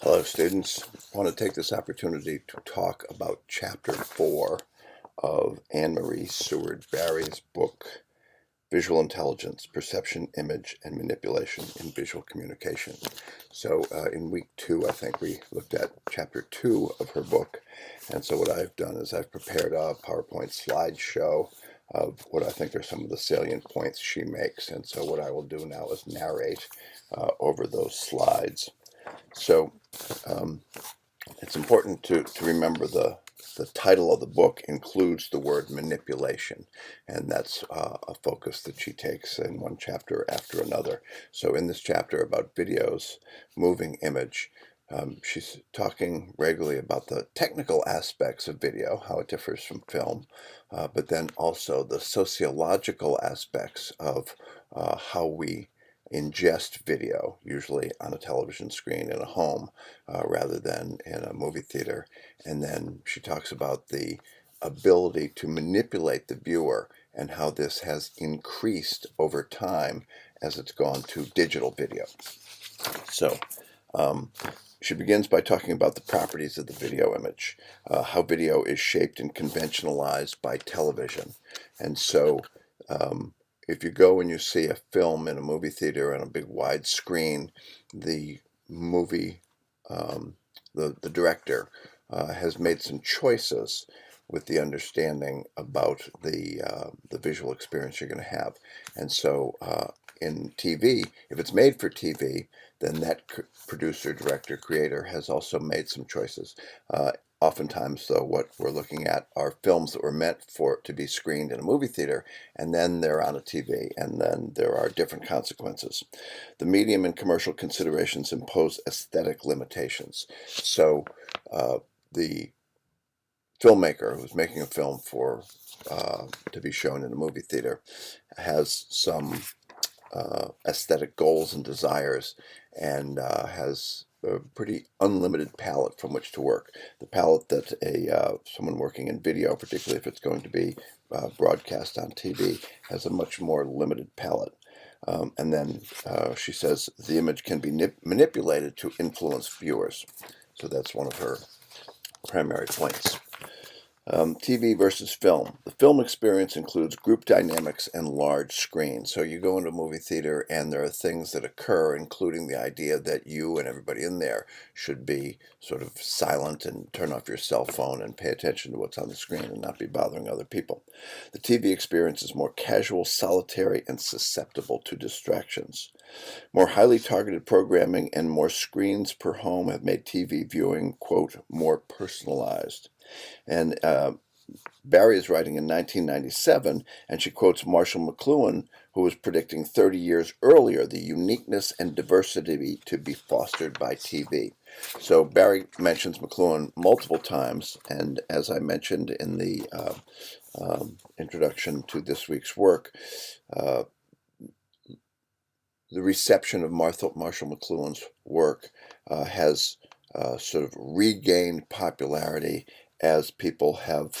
Hello, students. I want to take this opportunity to talk about Chapter 4 of Anne-Marie Seward Barry's book, Visual Intelligence, Perception, Image, and Manipulation in Visual Communication. So in week 2, I think we looked at Chapter 2 of her book. And so what I've done is I've prepared a PowerPoint slideshow of what I think are some of the salient points she makes. And so what I will do now is narrate over those slides. So it's important to remember the title of the book includes the word manipulation, and that's a focus that she takes in one chapter after another. So in this chapter about videos, moving image, she's talking regularly about the technical aspects of video, how it differs from film, but then also the sociological aspects of how we ingest video, usually on a television screen in a home rather than in a movie theater. And then she talks about the ability to manipulate the viewer and how this has increased over time as it's gone to digital video. So she begins by talking about the properties of the video image, how video is shaped and conventionalized by television. And so if you go and you see a film in a movie theater on a big wide screen, the movie, the director has made some choices with the understanding about the visual experience you're going to have. And so in TV, if it's made for TV, then that producer, director, creator has also made some choices. Oftentimes, though, what we're looking at are films that were meant to be screened in a movie theater, and then they're on a TV, and then there are different consequences. The medium and commercial considerations impose aesthetic limitations. So the filmmaker who's making a film to be shown in a movie theater has some aesthetic goals and desires, and has a pretty unlimited palette from which to work. The palette that someone working in video, particularly if it's going to be broadcast on TV, has a much more limited palette. And then she says the image can be manipulated to influence viewers. So that's one of her primary points. TV versus film. The film experience includes group dynamics and large screens. So you go into a movie theater and there are things that occur, including the idea that you and everybody in there should be sort of silent and turn off your cell phone and pay attention to what's on the screen and not be bothering other people. The TV experience is more casual, solitary, and susceptible to distractions. More highly targeted programming and more screens per home have made TV viewing, quote, more personalized. And Barry is writing in 1997, and she quotes Marshall McLuhan, who was predicting 30 years earlier the uniqueness and diversity to be fostered by TV. So Barry mentions McLuhan multiple times, and as I mentioned in the introduction to this week's work, the reception of Marshall McLuhan's work has sort of regained popularity as people have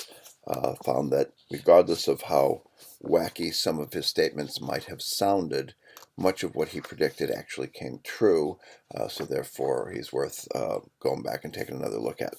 found that regardless of how wacky some of his statements might have sounded, much of what he predicted actually came true, so therefore he's worth going back and taking another look at.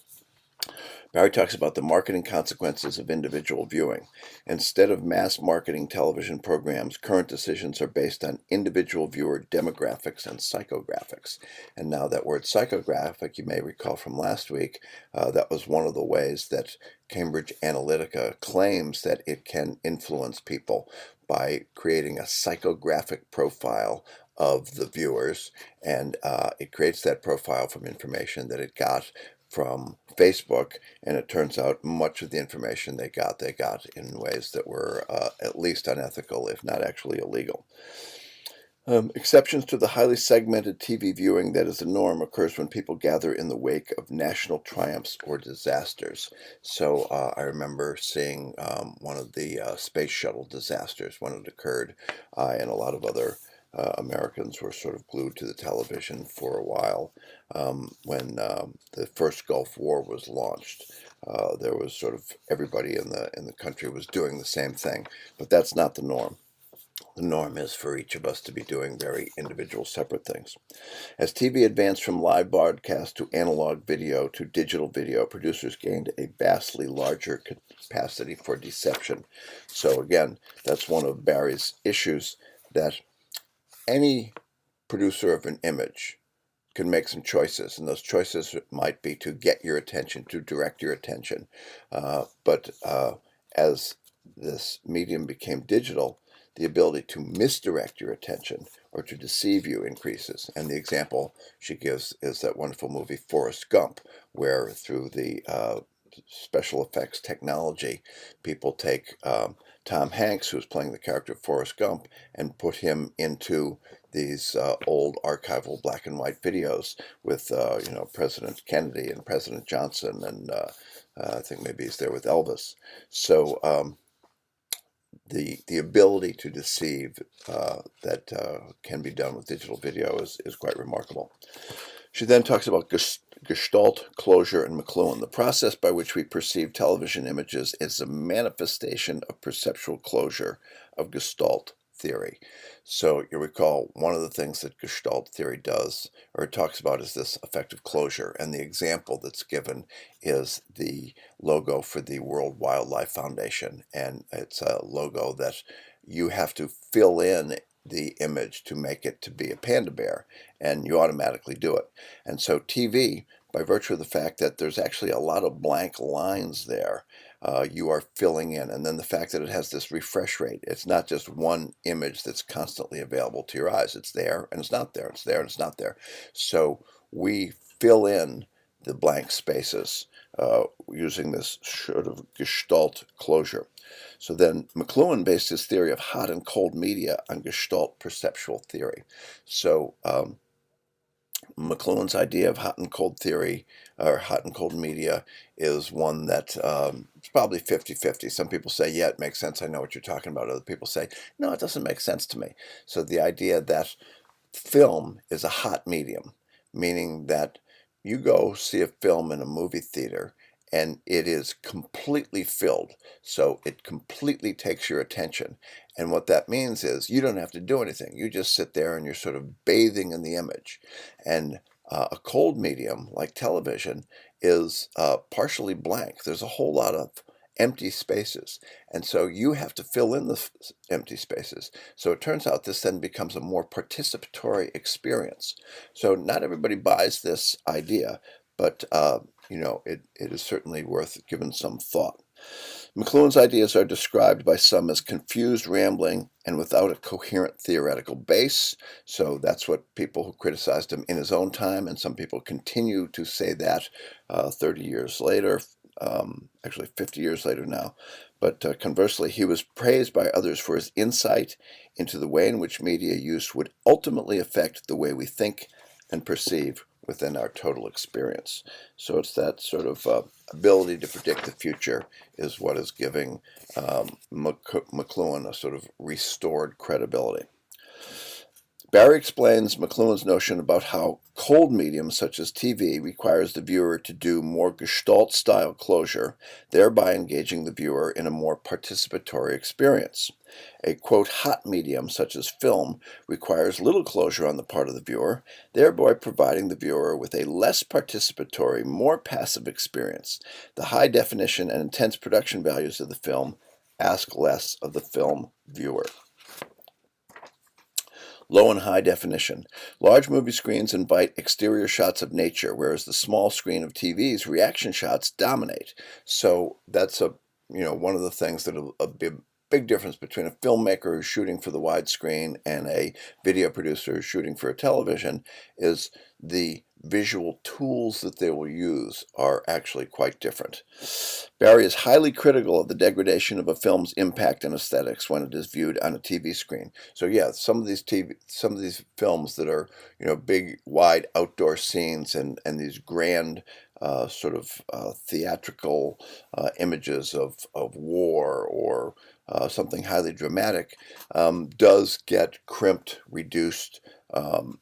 Barry talks about the marketing consequences of individual viewing. Instead of mass marketing television programs, current decisions are based on individual viewer demographics and psychographics. And now that word psychographic, you may recall from last week, that was one of the ways that Cambridge Analytica claims that it can influence people by creating a psychographic profile of the viewers, and it creates that profile from information that it got from Facebook, and it turns out much of the information they got in ways that were at least unethical, if not actually illegal. Exceptions to the highly segmented TV viewing that is the norm occurs when people gather in the wake of national triumphs or disasters. So I remember seeing one of the space shuttle disasters when it occurred, and a lot of other Americans were sort of glued to the television for a while. When the first Gulf War was launched, there was sort of everybody in the country was doing the same thing, but that's not the norm. the norm is for each of us to be doing very individual, separate things. As TV advanced from live broadcast to analog video to digital video, producers gained a vastly larger capacity for deception. So again, that's one of Barry's issues, that any producer of an image can make some choices, and those choices might be to get your attention, to direct your attention. But as this medium became digital, the ability to misdirect your attention or to deceive you increases. And the example she gives is that wonderful movie Forrest Gump, where through the special effects technology, people take Tom Hanks, who's playing the character of Forrest Gump, and put him into these old archival black and white videos with President Kennedy and President Johnson, and I think maybe he's there with Elvis. So the ability to deceive that can be done with digital video is quite remarkable. She then talks about Gestalt, closure, and McLuhan. The process by which we perceive television images is a manifestation of perceptual closure of Gestalt theory. So you recall one of the things that Gestalt theory does, or it talks about, is this effective closure. And the example that's given is the logo for the World Wildlife Foundation. And it's a logo that you have to fill in the image to make it to be a panda bear, and you automatically do it. And so TV, by virtue of the fact that there's actually a lot of blank lines there, you are filling in. And then the fact that it has this refresh rate, it's not just one image that's constantly available to your eyes. It's there and it's not there, it's there and it's not there. So we fill in the blank spaces using this sort of Gestalt closure. So then McLuhan based his theory of hot and cold media on Gestalt perceptual theory. So McLuhan's idea of hot and cold theory, or hot and cold media, is one that it's probably 50-50. Some people say, yeah, it makes sense, I know what you're talking about. Other people say, no, it doesn't make sense to me. So the idea that film is a hot medium, meaning that you go see a film in a movie theater and it is completely filled, so it completely takes your attention. And what that means is you don't have to do anything. You just sit there and you're sort of bathing in the image. And a cold medium like television is partially blank. There's a whole lot of empty spaces, and so you have to fill in the empty spaces. So it turns out this then becomes a more participatory experience. So not everybody buys this idea, but it is certainly worth giving some thought. McLuhan's ideas are described by some as confused, rambling, and without a coherent theoretical base. So that's what people who criticized him in his own time, and some people continue to say that 30 years later, actually 50 years later now. But conversely, he was praised by others for his insight into the way in which media use would ultimately affect the way we think and perceive within our total experience. So it's that sort of ability to predict the future is what is giving McLuhan a sort of restored credibility. Barry explains McLuhan's notion about how cold mediums such as TV requires the viewer to do more Gestalt-style closure, thereby engaging the viewer in a more participatory experience. A, quote, hot medium such as film requires little closure on the part of the viewer, thereby providing the viewer with a less participatory, more passive experience. The high definition and intense production values of the film ask less of the film viewer. Low and high definition. Large movie screens invite exterior shots of nature, whereas the small screen of TV's reaction shots dominate. So that's one of the things that a big difference between a filmmaker who's shooting for the widescreen and a video producer who's shooting for a television is the visual tools that they will use are actually quite different. Barry is highly critical of the degradation of a film's impact and aesthetics when it is viewed on a TV screen. So yeah, some of these films that are big, wide outdoor scenes and these grand sort of theatrical images of war or something highly dramatic does get crimped, reduced,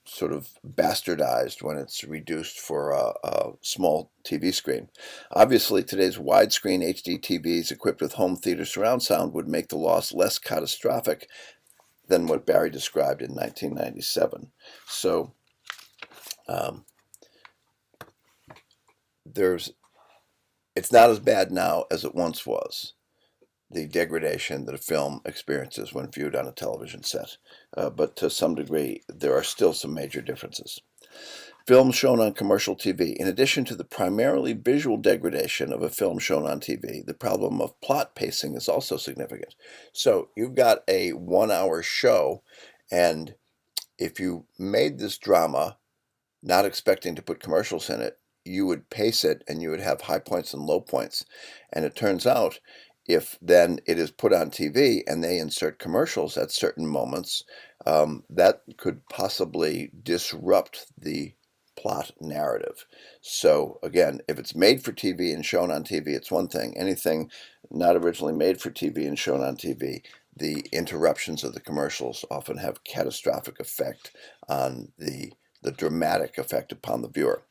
sort of bastardized when it's reduced for a small TV screen. Obviously, today's widescreen HD TVs equipped with home theater surround sound would make the loss less catastrophic than what Barry described in 1997. So it's not as bad now as it once was, the degradation that a film experiences when viewed on a television set. But to some degree, there are still some major differences. Films shown on commercial TV. In addition to the primarily visual degradation of a film shown on TV, the problem of plot pacing is also significant. So you've got a 1 hour show, and if you made this drama not expecting to put commercials in it, you would pace it and you would have high points and low points. And it turns out, if then it is put on TV and they insert commercials at certain moments, that could possibly disrupt the plot narrative. So again, if it's made for TV and shown on TV, it's one thing. Anything not originally made for TV and shown on TV, the interruptions of the commercials often have catastrophic effect on the dramatic effect upon the viewer.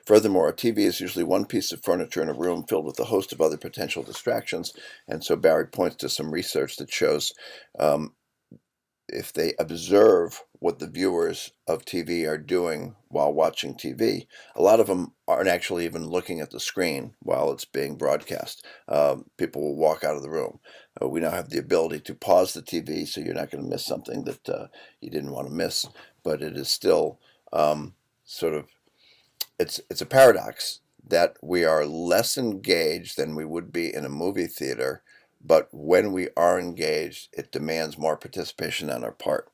Furthermore, a TV is usually one piece of furniture in a room filled with a host of other potential distractions, and so Barry points to some research that shows if they observe what the viewers of TV are doing while watching TV, a lot of them aren't actually even looking at the screen while it's being broadcast. People will walk out of the room. We now have the ability to pause the TV, so you're not going to miss something that you didn't want to miss, but it is still it's a paradox that we are less engaged than we would be in a movie theater, but when we are engaged, it demands more participation on our part.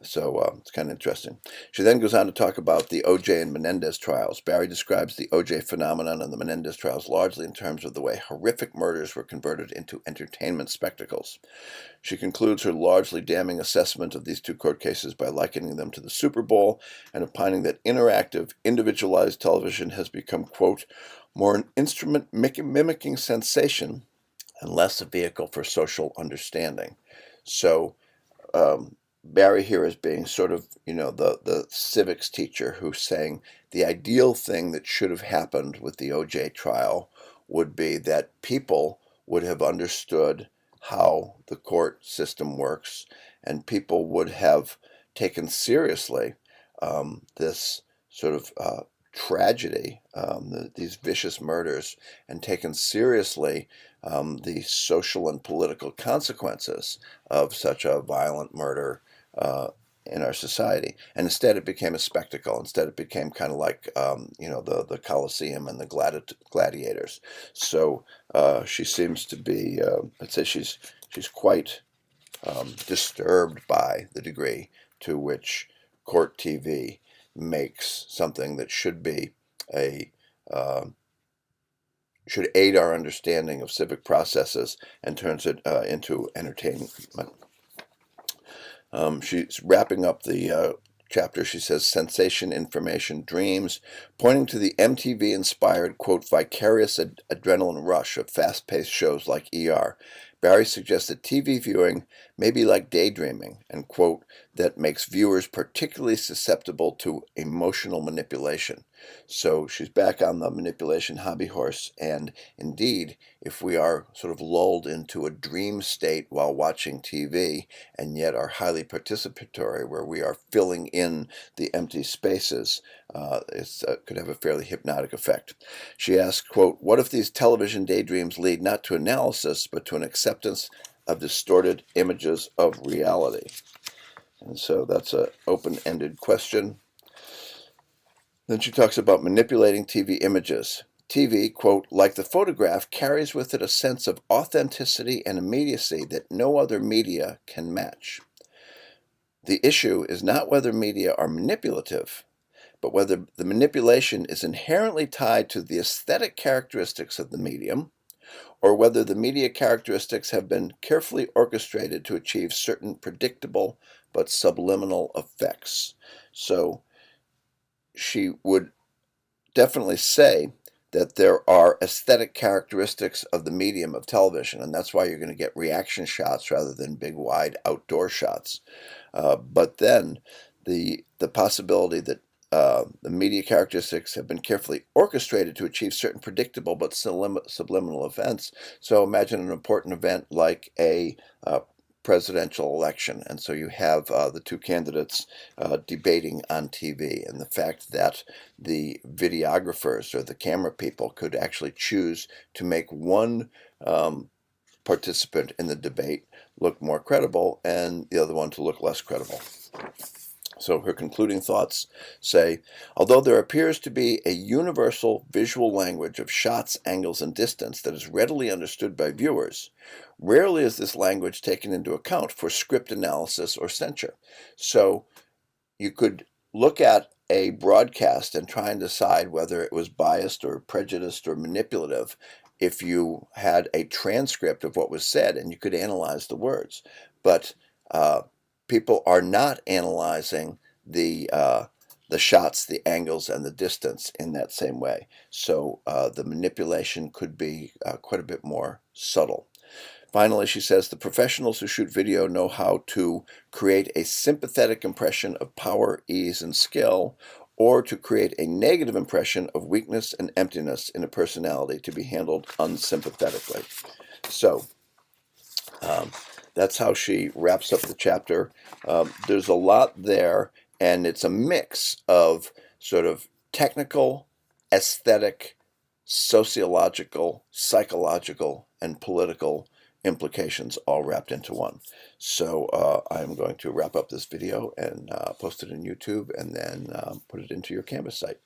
So it's kind of interesting. She then goes on to talk about the OJ and Menendez trials. Barry describes the OJ phenomenon and the Menendez trials largely in terms of the way horrific murders were converted into entertainment spectacles. She concludes her largely damning assessment of these two court cases by likening them to the Super Bowl and opining that interactive, individualized television has become, quote, more an instrument mimicking sensation and less a vehicle for social understanding. So Barry here is being sort of, the civics teacher who's saying the ideal thing that should have happened with the OJ trial would be that people would have understood how the court system works, and people would have taken seriously this sort of tragedy, these vicious murders, and taken seriously the social and political consequences of such a violent murder in our society. And instead it became a spectacle. Instead it became kind of like, the Colosseum and the gladiators. So she seems to be, I'd say she's quite disturbed by the degree to which court TV makes something that should be should aid our understanding of civic processes and turns it into entertainment. She's wrapping up the chapter. She says, sensation, information, dreams, pointing to the MTV-inspired, quote, vicarious adrenaline rush of fast-paced shows like ER. Barry suggests that TV viewing may be like daydreaming, and, quote, that makes viewers particularly susceptible to emotional manipulation. So she's back on the manipulation hobby horse, and indeed, if we are sort of lulled into a dream state while watching TV, and yet are highly participatory, where we are filling in the empty spaces, it could have a fairly hypnotic effect. She asks, quote, what if these television daydreams lead not to analysis, but to an acceptance of distorted images of reality? And so that's an open-ended question. Then she talks about manipulating TV images. TV, quote, like the photograph, carries with it a sense of authenticity and immediacy that no other media can match. The issue is not whether media are manipulative, but whether the manipulation is inherently tied to the aesthetic characteristics of the medium, or whether the media characteristics have been carefully orchestrated to achieve certain predictable but subliminal effects. So she would definitely say that there are aesthetic characteristics of the medium of television, and that's why you're going to get reaction shots rather than big, wide outdoor shots. But then the possibility that the media characteristics have been carefully orchestrated to achieve certain predictable but subliminal events. So imagine an important event like a presidential election, and so you have the two candidates debating on TV, and the fact that the videographers or the camera people could actually choose to make one participant in the debate look more credible and the other one to look less credible. So her concluding thoughts say, although there appears to be a universal visual language of shots, angles, and distance that is readily understood by viewers, rarely is this language taken into account for script analysis or censure. So you could look at a broadcast and try and decide whether it was biased or prejudiced or manipulative if you had a transcript of what was said and you could analyze the words. But people are not analyzing the shots, the angles, and the distance in that same way. So the manipulation could be quite a bit more subtle. Finally, she says, the professionals who shoot video know how to create a sympathetic impression of power, ease, and skill, or to create a negative impression of weakness and emptiness in a personality to be handled unsympathetically. So that's how she wraps up the chapter. There's a lot there, and it's a mix of sort of technical, aesthetic, sociological, psychological, and political implications all wrapped into one. So I'm going to wrap up this video and post it in YouTube and then put it into your Canvas site.